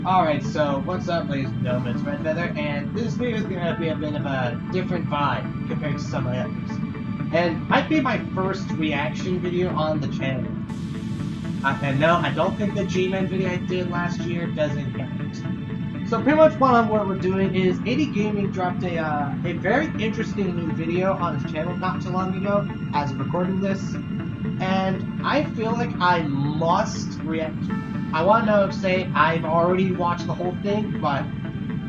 Alright, so what's up, ladies and gentlemen, it's Red Feather, and this video is going to be a bit of a different vibe compared to some of the others. And might be my first reaction video on the channel. And no, I don't think the G-Man video I did last year doesn't count. So pretty much what we're doing is 80 Gaming dropped a very interesting new video on his channel not too long ago, as of recording this. And I feel like I must react. I want to say I've already watched the whole thing, but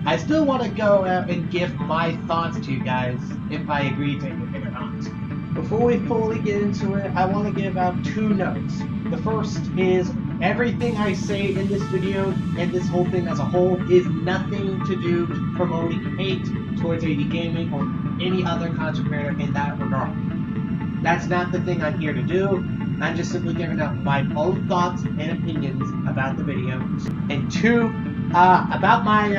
I still want to go out and give my thoughts to you guys if I agree to it or not. Before we fully get into it, I want to give out two notes. The first is everything I say in this video and this whole thing as a whole is nothing to do with promoting hate towards 80 Gaming or any other content creator in that regard. That's not the thing I'm here to do. I'm just simply giving out my own thoughts and opinions about the video. And two, about my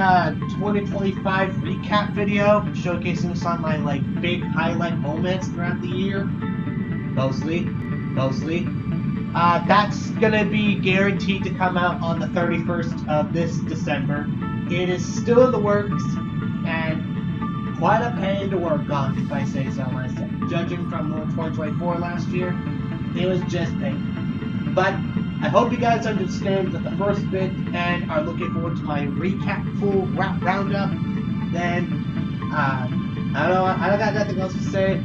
2025 recap video, showcasing some of my big highlight moments throughout the year. Mostly. That's gonna be guaranteed to come out on the 31st of this December. It is still in the works, and quite a pain to work on, if I say so myself. Judging from the 2024 last year, it was just pain. But I hope you guys understand that the first bit and are looking forward to my recap full roundup. Then, I don't got nothing else to say.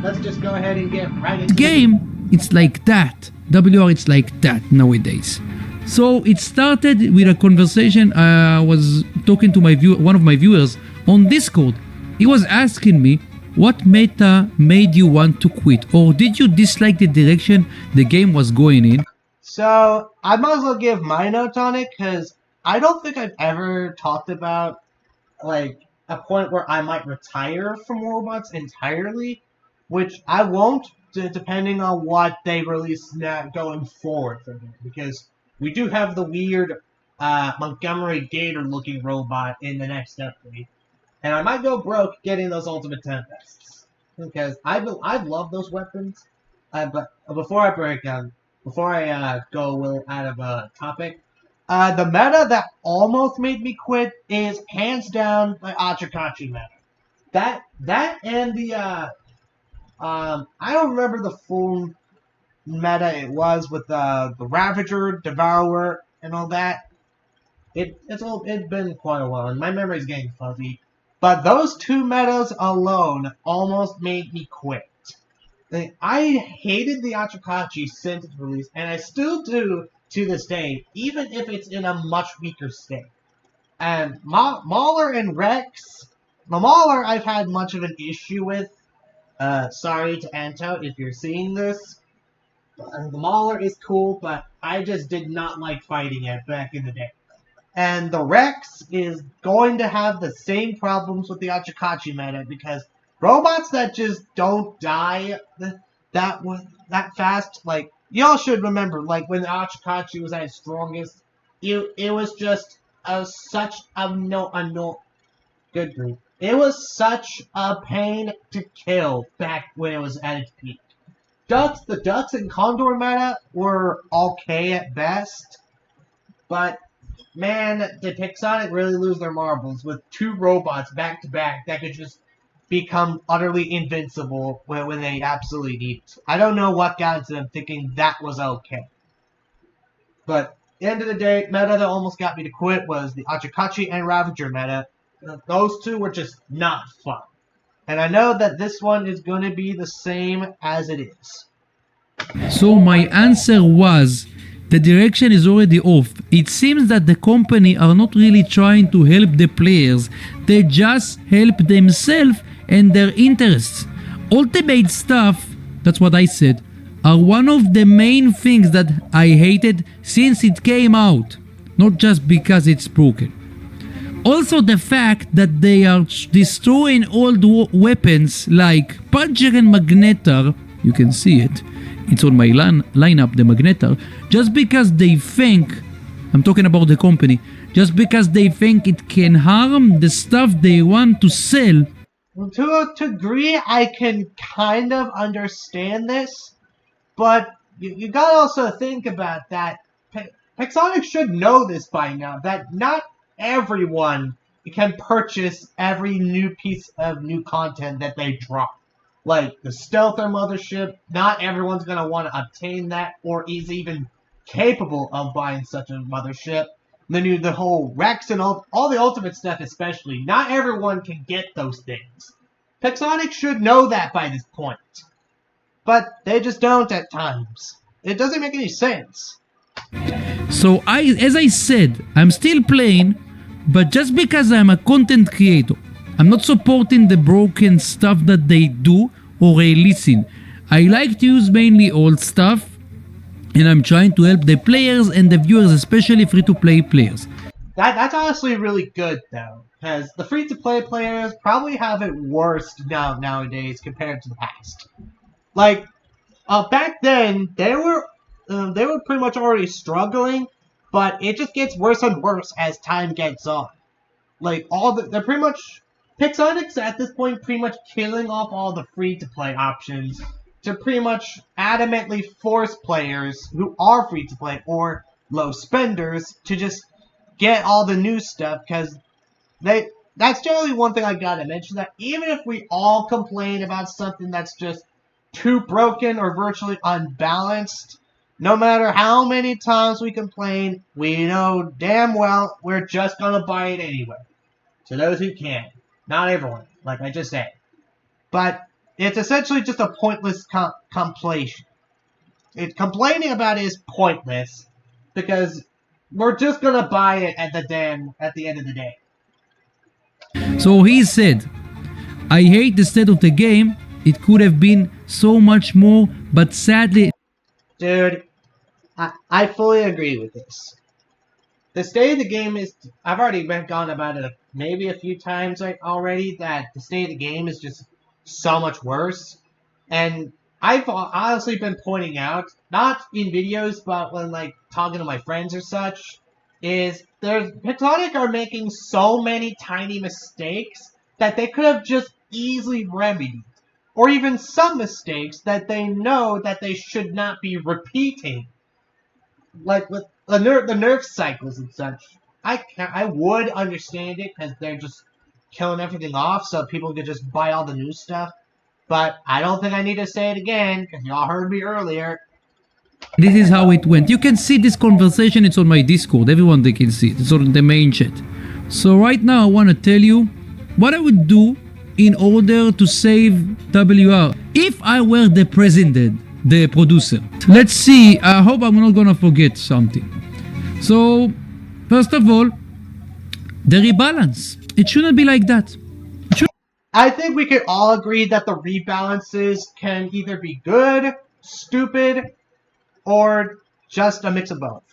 Let's just go ahead and get right into game. It's like that. WR, it's like that nowadays. So it started with a conversation. I was talking to one of my viewers on Discord. He was asking me, what meta made you want to quit? Or did you dislike the direction the game was going in? So, I might as well give my notes on it, because I don't think I've ever talked about, a point where I might retire from robots entirely, which I won't, depending on what they release now going forward from here, because we do have the weird Montgomery Gator-looking robot in the next update. And I might go broke getting those Ultimate Tempests. Because I love those weapons. But before I go out of topic, the meta that almost made me quit is hands down the Achikachi meta. That and the I don't remember the full meta it was with the Ravager, Devourer, and all that. It's been quite a while, and my memory's getting fuzzy. But those two metas alone almost made me quit. I hated the Achikachi since its release, and I still do to this day, even if it's in a much weaker state. And Mauler and Rex, the Mauler I've had much of an issue with. Sorry to Anto if you're seeing this. The Mauler is cool, but I just did not like fighting it back in the day. And the Rex is going to have the same problems with the Achikachi meta, because robots that just don't die that fast, y'all should remember, when the Achikachi was at its strongest, it was just such a good grief. It was such a pain to kill back when it was at its peak. The Ducks and Condor meta were okay at best, but man, did Pixonic really lose their marbles with two robots back-to-back that could just become utterly invincible when they absolutely need it. I don't know what got into them thinking that was okay. But at the end of the day, meta that almost got me to quit was the Achikachi and Ravager meta. Those two were just not fun. And I know that this one is going to be the same as it is. So my answer was, the direction is already off. It seems that the company are not really trying to help the players, they just help themselves and their interests. Ultimate stuff, that's what I said, are one of the main things that I hated since it came out, not just because it's broken. Also the fact that they are destroying old weapons like Puncher and Magnetar, you can see it, it's on my lineup, the Magnetar, just because they think, I'm talking about the company, just because they think it can harm the stuff they want to sell. To a degree, I can kind of understand this, but you gotta also think about that. Pixonic should know this by now, that not everyone can purchase every new piece of new content that they drop. Like the Stealther Mothership, not everyone's going to want to obtain that or is even capable of buying such a mothership. The whole Rex and all the Ultimate stuff especially, not everyone can get those things. Pixonic should know that by this point. But they just don't at times. It doesn't make any sense. So as I said, I'm still playing, but just because I'm a content creator, I'm not supporting the broken stuff that they do or releasing. I like to use mainly old stuff, and I'm trying to help the players and the viewers, especially free-to-play players. That's honestly really good though, because the free-to-play players probably have it worse nowadays compared to the past. Like, back then they were pretty much already struggling, but it just gets worse and worse as time gets on. Like they're pretty much Pixonic's at this point pretty much killing off all the free-to-play options to pretty much adamantly force players who are free-to-play or low spenders to just get all the new stuff, because that's generally one thing I gotta mention, that even if we all complain about something that's just too broken or virtually unbalanced, no matter how many times we complain, we know damn well we're just gonna buy it anyway. To those who can. Not everyone, like I just said. But it's essentially just a pointless compilation. Complaining about it is pointless, because we're just gonna buy it at the end of the day. So he said, I hate the state of the game. It could have been so much more, but sadly... Dude, I fully agree with this. The state of the game is... I've already gone about it maybe a few times already, that the state of the game is just so much worse. And I've honestly been pointing out, not in videos, but when talking to my friends or such, is Pixonic are making so many tiny mistakes that they could have just easily remedied. Or even some mistakes that they know that they should not be repeating. Like with the nerf cycles and such. I would understand it because they're just killing everything off so people could just buy all the new stuff. But I don't think I need to say it again, because y'all heard me earlier. This is how it went. You can see this conversation, it's on my Discord. Everyone they can see it. It's on the main chat. So right now I want to tell you what I would do in order to save WR if I were the president, the producer. Let's see. I hope I'm not gonna forget something. So first of all, the rebalance. It shouldn't be like that. I think we could all agree that the rebalances can either be good, stupid, or just a mix of both.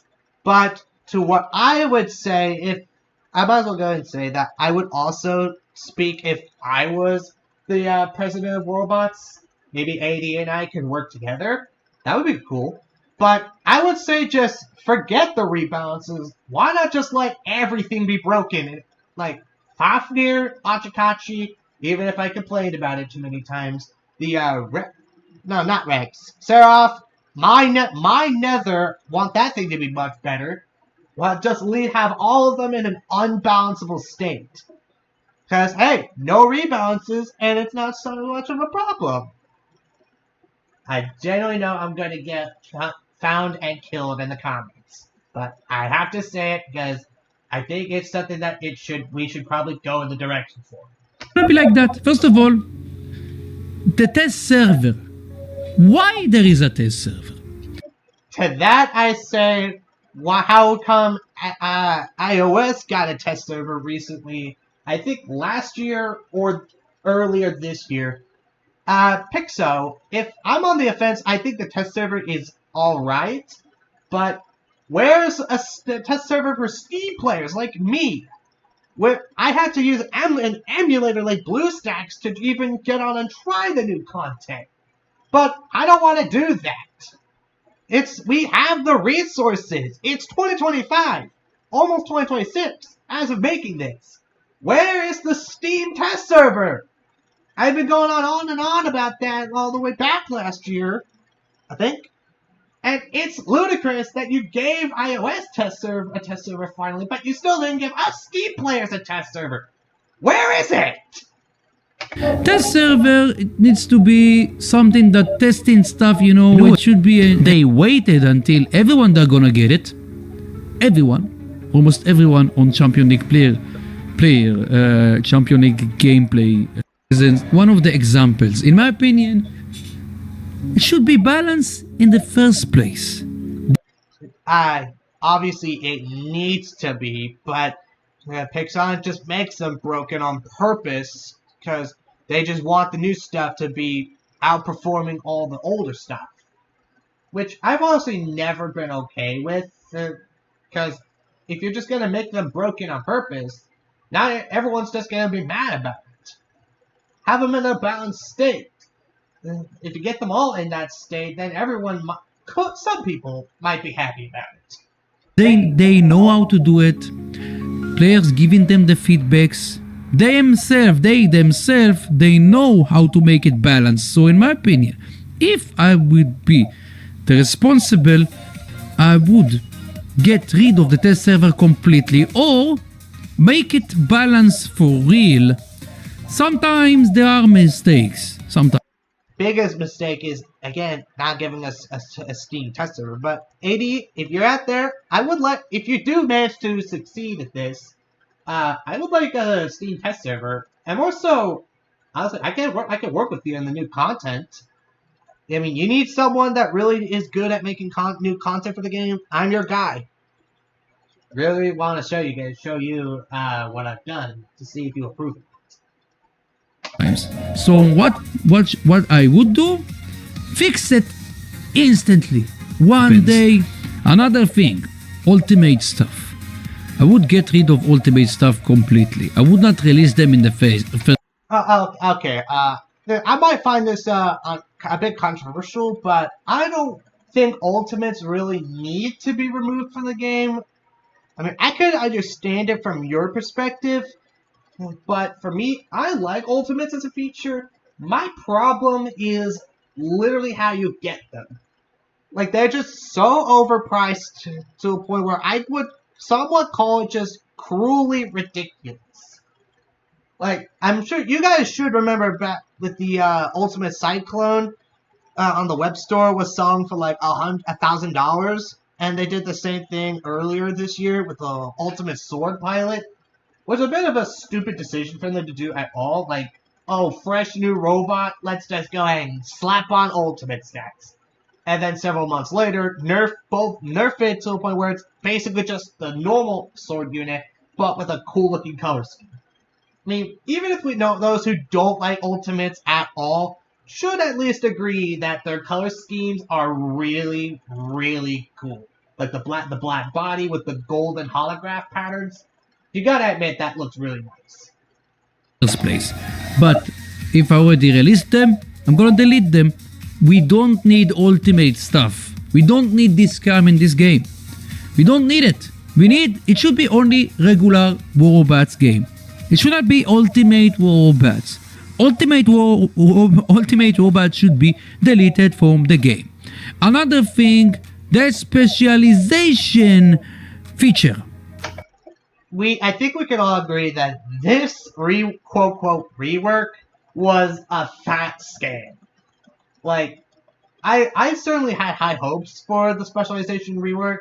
But to what I would say, I might as well go ahead and say that I would also speak if I was the president of Worldbots. Maybe AD and I can work together. That would be cool. But I would say just forget the rebalances. Why not just let everything be broken? Like Fafnir, Ochikachi, even if I complained about it too many times. Not Rex. Seraph, my Nether, want that thing to be much better. Well, just have all of them in an unbalanceable state. Because, hey, no rebalances, and it's not so much of a problem. I generally know I'm going to get found and killed in the comments. But I have to say it because I think it's something that we should probably go in the direction for. Not be like that. First of all, the test server. Why there is a test server? To that I say, how come iOS got a test server recently? I think last year or earlier this year. Pixo, if I'm on the offense, I think the test server is alright. But where's the test server for Steam players like me? Where I had to use an emulator like BlueStacks to even get on and try the new content. But I don't want to do that. We have the resources. It's 2025, almost 2026, as of making this. Where is the Steam test server? I've been going on and on about that all the way back last year, I think. And it's ludicrous that you gave iOS a test server finally, but you still didn't give us Steam players a test server. Where is it? Test server, it needs to be something that testing stuff, it should be. They waited until everyone they're gonna get it. Everyone, almost everyone on Champion League Champion League gameplay is one of the examples. In my opinion, it should be balanced in the first place. Obviously it needs to be, but Pixar just makes them broken on purpose because they just want the new stuff to be outperforming all the older stuff. Which I've honestly never been okay with, because if you're just going to make them broken on purpose, now everyone's just going to be mad about it. Have them in a balanced state. If you get them all in that state, then some people might be happy about it. They know how to do it. Players giving them the feedbacks. They themselves, they know how to make it balanced. So in my opinion, if I would be the responsible, I would get rid of the test server completely or make it balanced for real. Sometimes there are mistakes. Sometimes. Biggest mistake is, again, not giving us a Steam test server. But AD, if you're out there, if you do manage to succeed at this, I would like a Steam test server. And more so, honestly, I can work with you in the new content. I mean, you need someone that really is good at making new content for the game. I'm your guy. Really want to show you what I've done to see if you approve it. So what I would do? Fix it instantly. One day. Another thing, ultimate stuff. I would get rid of ultimate stuff completely. I would not release them in the first. Okay. I might find this a bit controversial, but I don't think ultimates really need to be removed from the game. I mean, I could understand it from your perspective, but for me, I like ultimates as a feature. My problem is literally how you get them. Like, they're just so overpriced to a point where I would somewhat call it just cruelly ridiculous. Like, I'm sure you guys should remember back with the Ultimate Cyclone on the web store was selling for like $1,000, and they did the same thing earlier this year with the Ultimate Sword Pilot. Was a bit of a stupid decision for them to do at all. Like, oh, fresh new robot, let's just go ahead and slap on Ultimate stats. And then several months later, nerf it to a point where it's basically just the normal sword unit, but with a cool looking color scheme. I mean, even if we know those who don't like Ultimates at all, should at least agree that their color schemes are really, really cool. Like the black body with the golden holograph patterns. You gotta admit that looks really nice. First place. But if I already released them, I'm gonna delete them. We don't need ultimate stuff. We don't need this scam in this game. We don't need it. It should be only regular War Robots game. It should not be Ultimate War Robots. Ultimate Robots should be deleted from the game. Another thing, the specialization feature. I think we can all agree that this quote-unquote rework was a fat scam. Like, I certainly had high hopes for the specialization rework,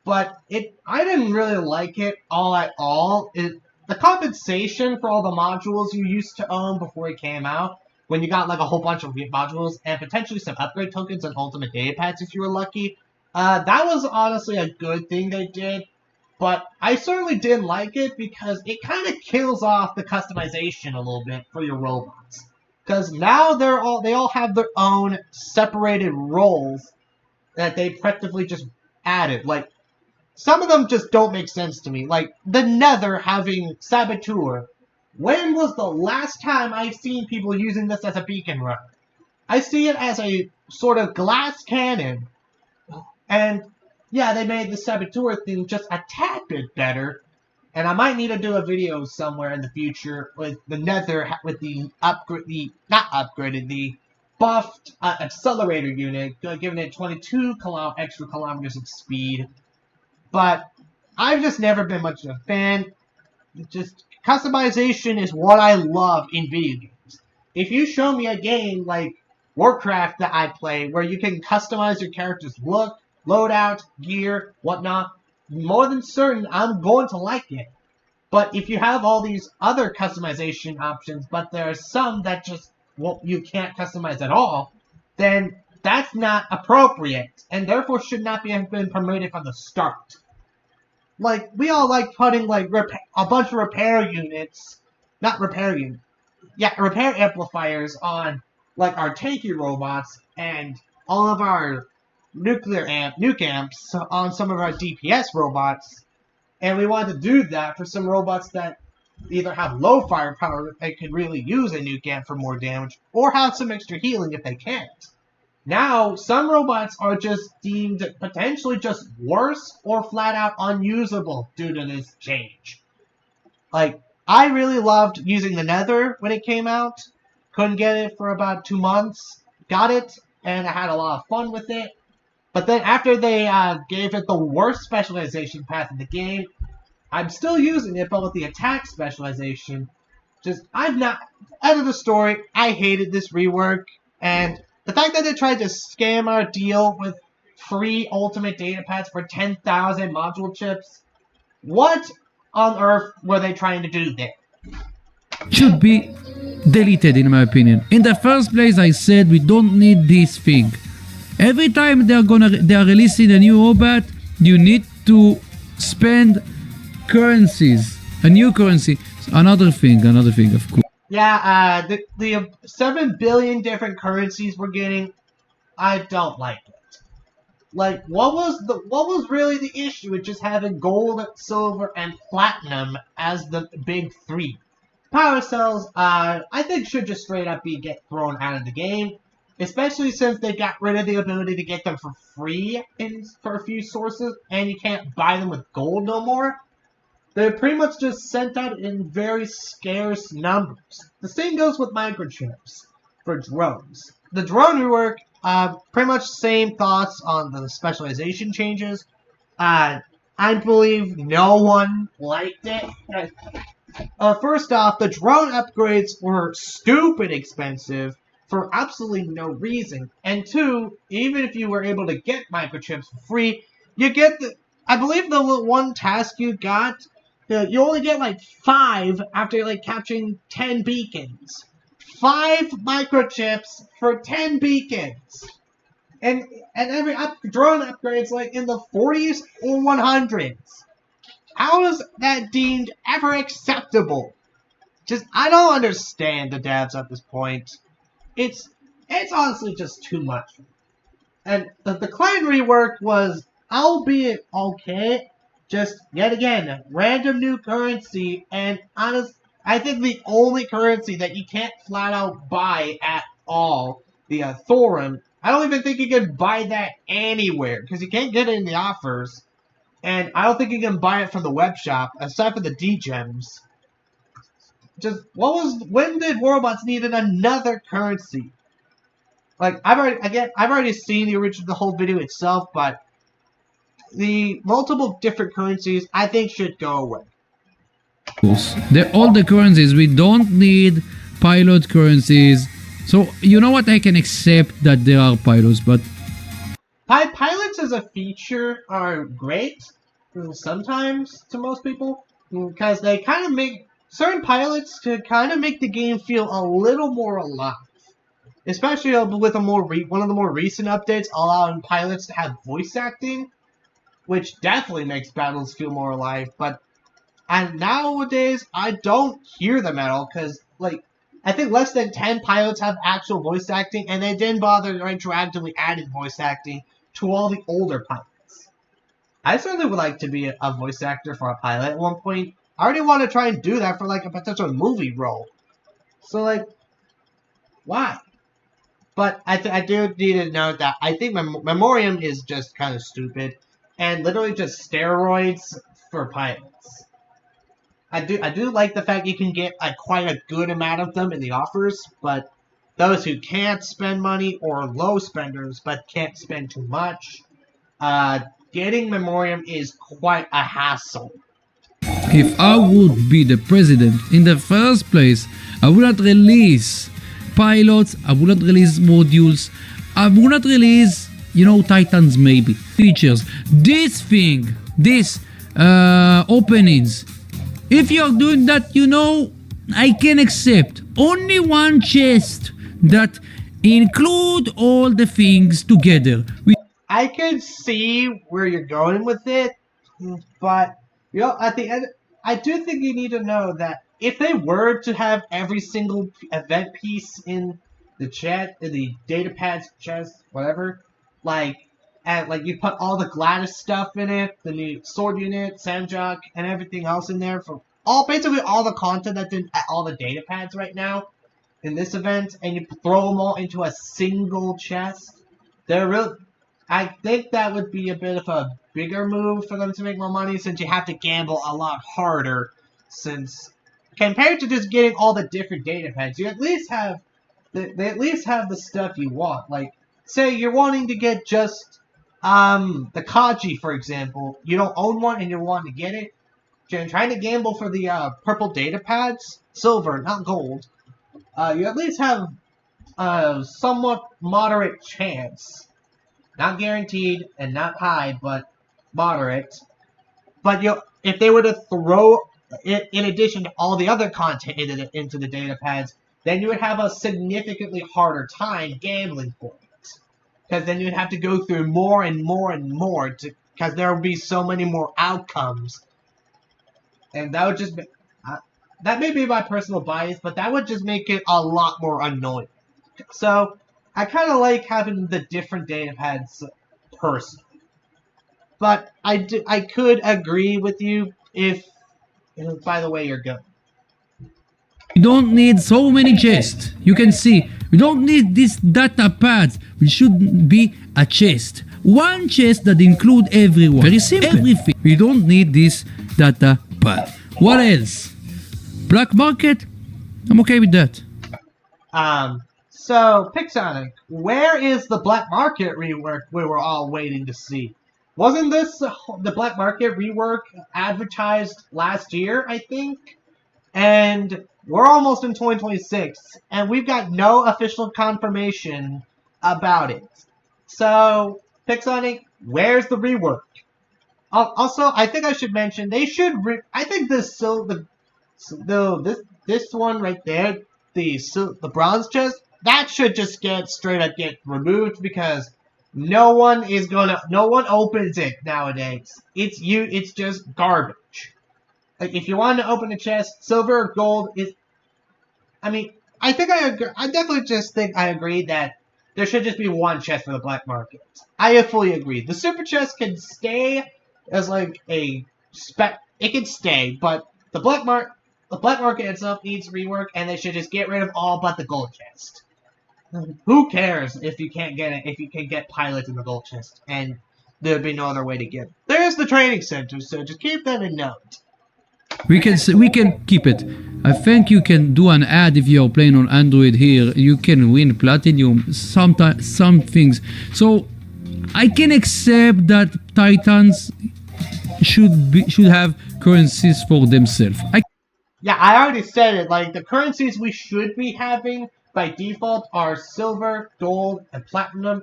but I didn't really like it all at all. The compensation for all the modules you used to own before it came out, when you got like a whole bunch of modules and potentially some upgrade tokens and ultimate data pads if you were lucky, that was honestly a good thing they did. But I certainly didn't like it because it kind of kills off the customization a little bit for your robots. Because now they all have their own separated roles that they practically just added. Like, some of them just don't make sense to me. Like, the Nether having Saboteur. When was the last time I've seen people using this as a beacon runner? I see it as a sort of glass cannon. And, yeah, they made the Saboteur thing just a tad bit better. And I might need to do a video somewhere in the future with the Nether, with the buffed accelerator unit, giving it 22 extra kilometers of speed. But I've just never been much of a fan. Just customization is what I love in video games. If you show me a game like Warcraft that I play where you can customize your character's look, loadout, gear, whatnot, more than certain I'm going to like it. But if you have all these other customization options, but there are some that just you can't customize at all, then that's not appropriate, and therefore should not have been permitted from the start. Like, we all like putting, like, a bunch of repair units, repair amplifiers on, like, our tanky robots, and all of our nuke amps on some of our DPS robots, and we want to do that for some robots that either have low firepower if they could really use a nuke amp for more damage, or have some extra healing if they can't. Now, some robots are just deemed potentially just worse or flat out unusable due to this change. Like, I really loved using the Nether when it came out. Couldn't get it for about 2 months. Got it, and I had a lot of fun with it. But then after they gave it the worst specialization path in the game, I'm still using it, but with the attack specialization. End of the story, I hated this rework, and the fact that they tried to scam our deal with free ultimate data pads for 10,000 module chips, what on earth were they trying to do there? Should be deleted in my opinion. In the first place, I said we don't need this thing. Every time they are releasing a new robot, you need to spend currencies, a new currency, another thing of course. Yeah, the 7 billion different currencies we're getting, I don't like it. Like, what was really the issue with just having gold, silver, and platinum as the big three? Power cells, I think should just straight up get thrown out of the game, especially since they got rid of the ability to get them for free for a few sources, and you can't buy them with gold no more. They're pretty much just sent out in very scarce numbers. The same goes with microchips for drones. The drone rework, pretty much same thoughts on the specialization changes. I believe no one liked it. First off, the drone upgrades were stupid expensive for absolutely no reason. And two, even if you were able to get microchips for free, you get I believe the one task you got, you only get like 5 after like capturing 10 beacons. 5 microchips for 10 beacons. And every drone upgrade's like in the 40s or 100s. How is that deemed ever acceptable? I don't understand the devs at this point. It's honestly just too much. And the clan rework was, albeit okay, just, yet again, random new currency, and I think the only currency that you can't flat out buy at all, the Thorum, I don't even think you can buy that anywhere, because you can't get it in the offers, and I don't think you can buy it from the web shop, aside from the D-Gems. When did Warbots needed another currency? Like, I've already seen the whole video itself, but the multiple different currencies, I think, should go away. All the currencies, we don't need pilot currencies. So, you know what, I can accept that there are pilots, but pilots as a feature are great, sometimes, to most people, because they kind of make certain pilots to kind of make the game feel a little more alive. Especially with one of the more recent updates allowing pilots to have voice acting, which definitely makes battles feel more alive. And nowadays, I don't hear them at all, because, like, I think less than 10 pilots have actual voice acting, and they didn't bother retroactively adding voice acting to all the older pilots. I certainly would like to be a voice actor for a pilot at one point. I already want to try and do that for, like, a potential movie role. So, like, why? But I do need to note that I think Memoriam is just kind of stupid, and literally just steroids for pilots. I do like the fact you can get quite a good amount of them in the offers, but those who can't spend money or low spenders but can't spend too much. Getting Memoriam is quite a hassle. If I would be the president in the first place, I would not release pilots, I would not release modules, I would not release, Titans maybe, features. This thing, this openings. If you're doing that, I can accept only one chest that include all the things together. I could see where you're going with it, but at the end, I do think you need to know that if they were to have every single event piece in the data pads, chest, whatever, and you put all the Gladys stuff in it, the new sword unit, Samjak, and everything else in there for basically all the content that's in all the data pads right now in this event, and you throw them all into a single chest, I think that would be a bit of a bigger move for them to make more money, since you have to gamble a lot harder, since compared to just getting all the different data pads, you at least have they at least have the stuff you want. Like, say you're wanting to get just the Kaji, for example. You don't own one and you're wanting to get it. You're trying to gamble for the purple data pads, silver, not gold. You at least have a somewhat moderate chance. Not guaranteed and not high, but moderate. But if they were to throw it in addition to all the other content into the data pads, then you would have a significantly harder time gambling for it. Because then you'd have to go through more and more and more, because there would be so many more outcomes. And that would just be, that may be my personal bias, but that would just make it a lot more annoying. So, I kind of like having the different data pads personally. But I could agree with you if by the way you're going. You don't need so many chests. You can see, you don't need these data pads. It should be a chest. One chest that include everyone. Very simple. Everything. You don't need this data pad. What else? Black market? I'm okay with that. So, Pixonic, where is the Black Market rework we were all waiting to see? Wasn't this the Black Market rework advertised last year, I think? And we're almost in 2026, and we've got no official confirmation about it. So, Pixonic, where's the rework? Also, I think I should mention, they should I think this one right there, the bronze chest, that should just get removed, because no one opens it nowadays. It's just garbage. Like, if you want to open a chest, silver or gold is, I definitely just think I agree that there should just be one chest for the black market. I fully agree. The super chest can stay as like a spec. It can stay, but the black market itself needs rework, and they should just get rid of all but the gold chest. Who cares if you can't get it? If you can get pilots in the gold chest, and there'd be no other way to get it. There's the training center, so just keep that in note. We can keep it. I think you can do an ad if you're playing on Android here. You can win platinum, some things. So I can accept that Titans should have currencies for themselves. Yeah, I already said it. Like, the currencies we should be having by default are silver, gold, and platinum.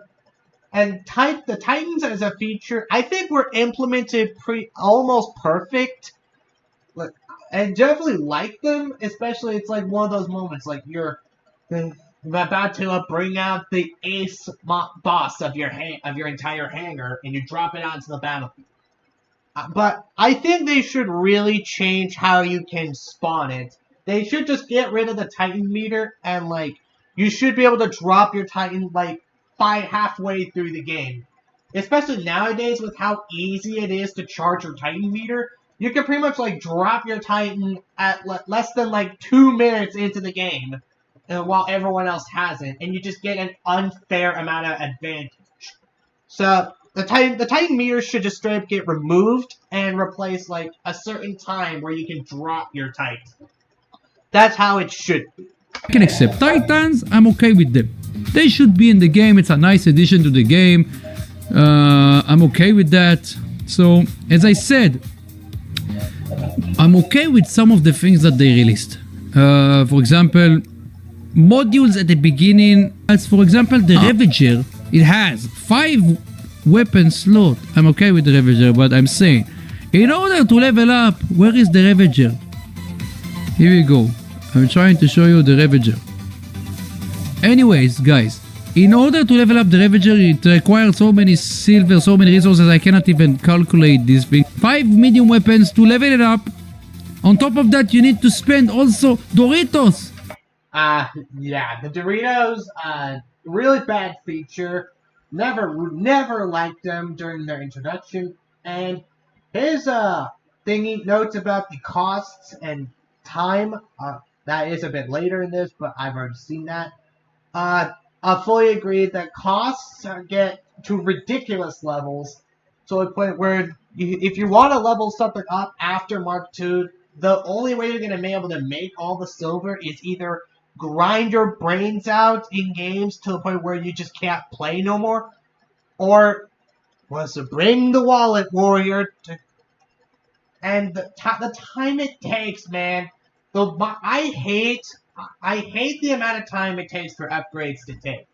And the Titans as a feature, I think were implemented almost perfect. I definitely like them, especially it's like one of those moments, like you're about to bring out the ace boss of your entire hangar, and you drop it onto the battlefield. But I think they should really change how you can spawn it. They should just get rid of the Titan meter, and like you should be able to drop your Titan like halfway through the game. Especially nowadays with how easy it is to charge your Titan meter. You can pretty much like drop your Titan at less than like 2 minutes into the game, while everyone else hasn't, and you just get an unfair amount of advantage. So the Titan meter should just straight up get removed and replace like a certain time where you can drop your Titan. That's how it should be. I can accept Titans, I'm okay with them. They should be in the game, it's a nice addition to the game. I'm okay with that. So, as I said, I'm okay with some of the things that they released. For example, modules at the beginning, as for example the Ravager, it has 5 weapon slot. I'm okay with the Ravager, but I'm saying, in order to level up, where is the Ravager? Here we go. I'm trying to show you the Ravager. Anyways, guys, in order to level up the Ravager, it requires so many silver, so many resources, I cannot even calculate this thing. 5 medium weapons to level it up. On top of that, you need to spend also Doritos. Yeah, the Doritos, really bad feature. Never liked them during their introduction. And his, thingy notes about the costs and time, that is a bit later in this, but I've already seen that. I fully agree that costs get to ridiculous levels, to a point where if you want to level something up after Mark II, the only way you're going to be able to make all the silver is either grind your brains out in games to the point where you just can't play no more, or was to bring the wallet warrior to, and the time it takes, man. I hate the amount of time it takes for upgrades to take.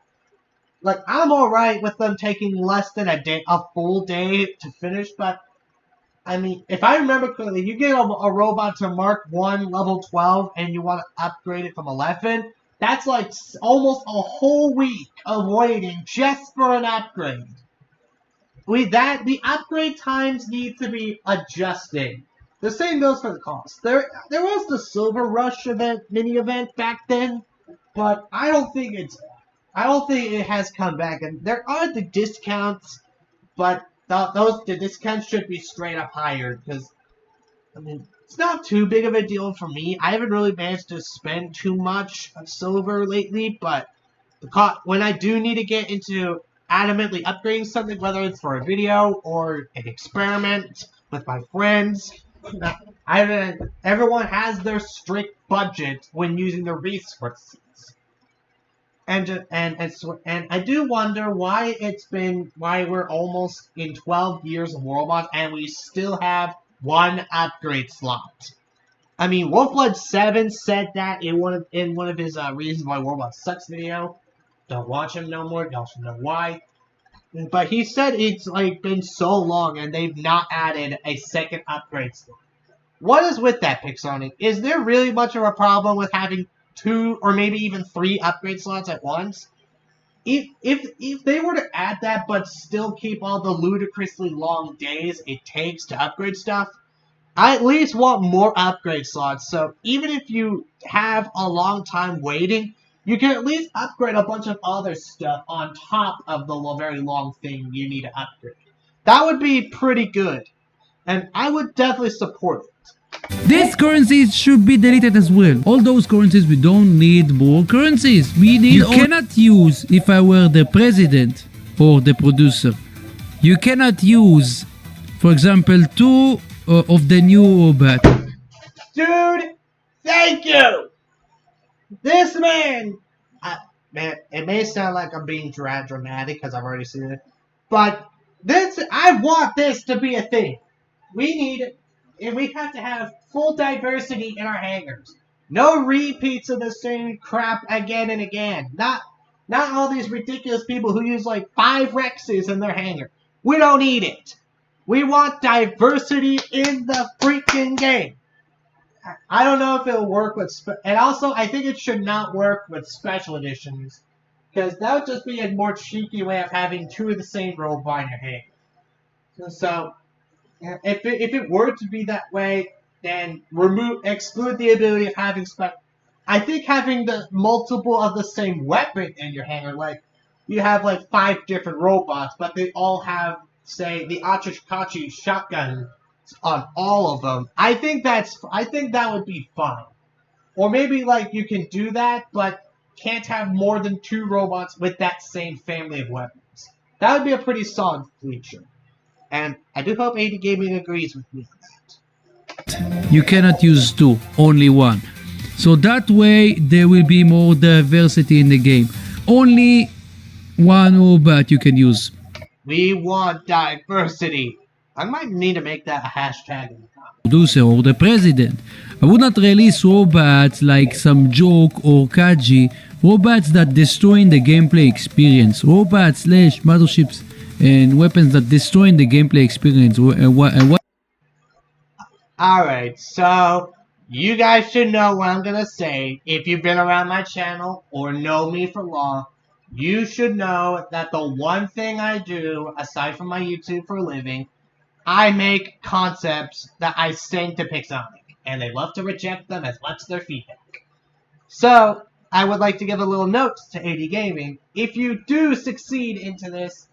Like, I'm alright with them taking less than a full day to finish, but I mean, if I remember correctly, you get a robot to Mark 1 level 12 and you want to upgrade it from 11, that's like almost a whole week of waiting just for an upgrade. The upgrade times need to be adjusted. The same goes for the cost. There was the Silver Rush mini event back then, but I don't think it has come back. And there are the discounts, but the discounts should be straight up higher, because I mean, it's not too big of a deal for me. I haven't really managed to spend too much on silver lately, but when I do need to get into adamantly upgrading something, whether it's for a video or an experiment with my friends, everyone has their strict budget when using the resources. And I do wonder why we're almost in 12 years of Worldbots and we still have one upgrade slot. I mean, Wolfblood 7 said that in one of his reasons why Worldbots sucks video. Don't watch him no more. Don't know why. But he said it's like been so long and they've not added a second upgrade slot. What is with that, Pixonic? Is there really much of a problem with having 2 or maybe even 3 upgrade slots at once? If they were to add that but still keep all the ludicrously long days it takes to upgrade stuff, I at least want more upgrade slots. So even if you have a long time waiting, you can at least upgrade a bunch of other stuff on top of the very long thing you need to upgrade. That would be pretty good, and I would definitely support it. These currencies should be deleted as well. All those currencies, we don't need more currencies. You cannot use, if I were the president or the producer, you cannot use, for example, 2 of the new battle. Dude, thank you! This man, it may sound like I'm being dramatic because I've already seen it, but I want this to be a thing. We have to have full diversity in our hangars. No repeats of the same crap again and again. Not all these ridiculous people who use like 5 Rexes in their hangar. We don't need it. We want diversity in the freaking game. I don't know if it'll work with... And also, I think it should not work with special editions, because that would just be a more cheeky way of having 2 of the same robot in your hangar. So... If it were to be that way, then exclude the ability of having I think having the multiple of the same weapon in your hangar, like you have like 5 different robots, but they all have, say, the Achikachi shotgun on all of them. I think that would be fine. Or maybe like you can do that, but can't have more than 2 robots with that same family of weapons. That would be a pretty solid feature. And I do hope AD Gaming agrees with me on that. You cannot use 2, only 1. So that way there will be more diversity in the game. Only one robot you can use. We want diversity. I might need to make that a hashtag in the comments. Producer or the president. I would not release robots like some joke or kaji, robots that destroying the gameplay experience, robots slash motherships and weapons that destroying the gameplay experience. Alright, so you guys should know what I'm gonna say. If you've been around my channel or know me for long, you should know that the one thing I do, aside from my YouTube for a living, I make concepts that I send to Pixonic, and they love to reject them as much as their feedback. So, I would like to give a little note to AD Gaming. If you do succeed into this,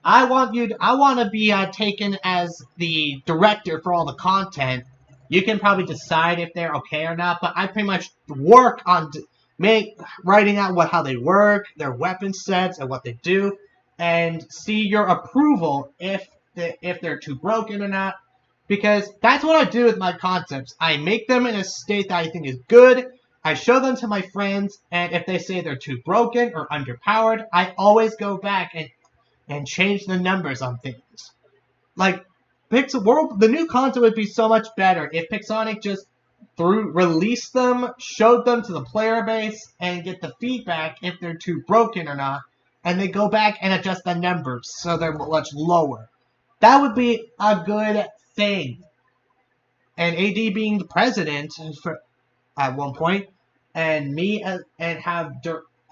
I want to be taken as the director for all the content. You can probably decide if they're okay or not, but I pretty much work on writing out how they work, their weapon sets, and what they do, and see your approval if they're too broken or not. Because that's what I do with my concepts. I make them in a state that I think is good. I show them to my friends, and if they say they're too broken or underpowered, I always go back and change the numbers on things. Like, the new content would be so much better if Pixonic just released them, showed them to the player base, and get the feedback if they're too broken or not, and they go back and adjust the numbers so they're much lower. That would be a good thing. And AD being the president at one point, and me and have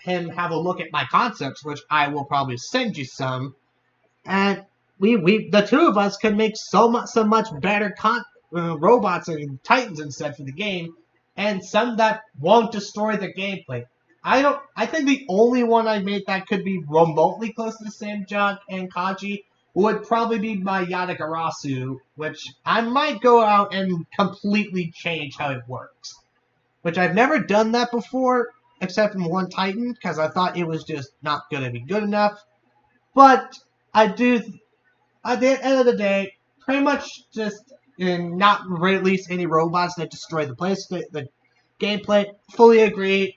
him have a look at my concepts, which I will probably send you some, and the two of us could make so much better robots and titans instead for the game, and some that won't destroy the gameplay. I think the only one I made that could be remotely close to the same Junk and Kaji would probably be my Yatagarasu, which I might go out and completely change how it works. Which I've never done that before, except in one Titan, because I thought it was just not going to be good enough. But I do, at the end of the day, pretty much just not release any robots that destroy the gameplay. Fully agree,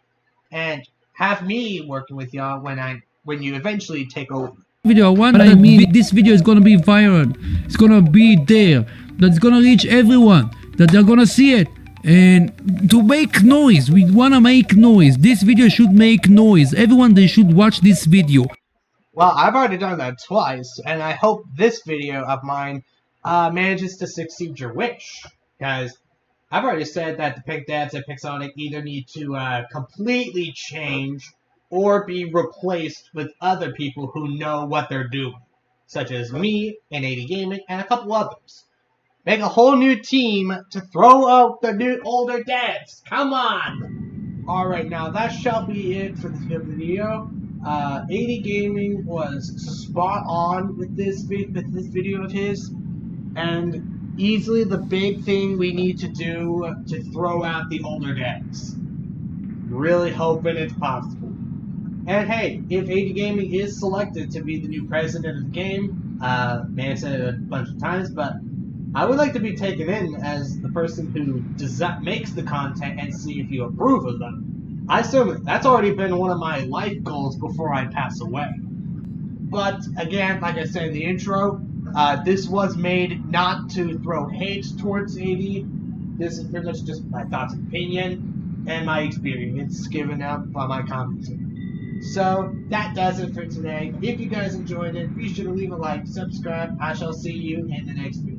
and have me working with y'all when you eventually take over. Video one, I mean, this video is gonna be viral. It's gonna be there. That's gonna reach everyone. That they're gonna see it. And to make noise, we wanna make noise. This video should make noise. Everyone, they should watch this video. Well, I've already done that twice, and I hope this video of mine manages to succeed your wish. Because I've already said that the Pink Dads at Pixonic either need to completely change or be replaced with other people who know what they're doing, such as me and AD Gaming and a couple others. Make a whole new team to throw out the new older dads. Come on! Alright, now that shall be it for this video. AD Gaming was spot on with this video of his, and easily the big thing we need to do to throw out the older dads. Really hoping it's possible. And hey, if AD Gaming is selected to be the new president of the game, may have said it a bunch of times, but I would like to be taken in as the person who makes the content and see if you approve of them. I assume that's already been one of my life goals before I pass away. But again, like I said in the intro, this was made not to throw hate towards AD. This is pretty much just my thoughts and opinion and my experience given out by my commentary. So, that does it for today. If you guys enjoyed it, be sure to leave a like, subscribe. I shall see you in the next video.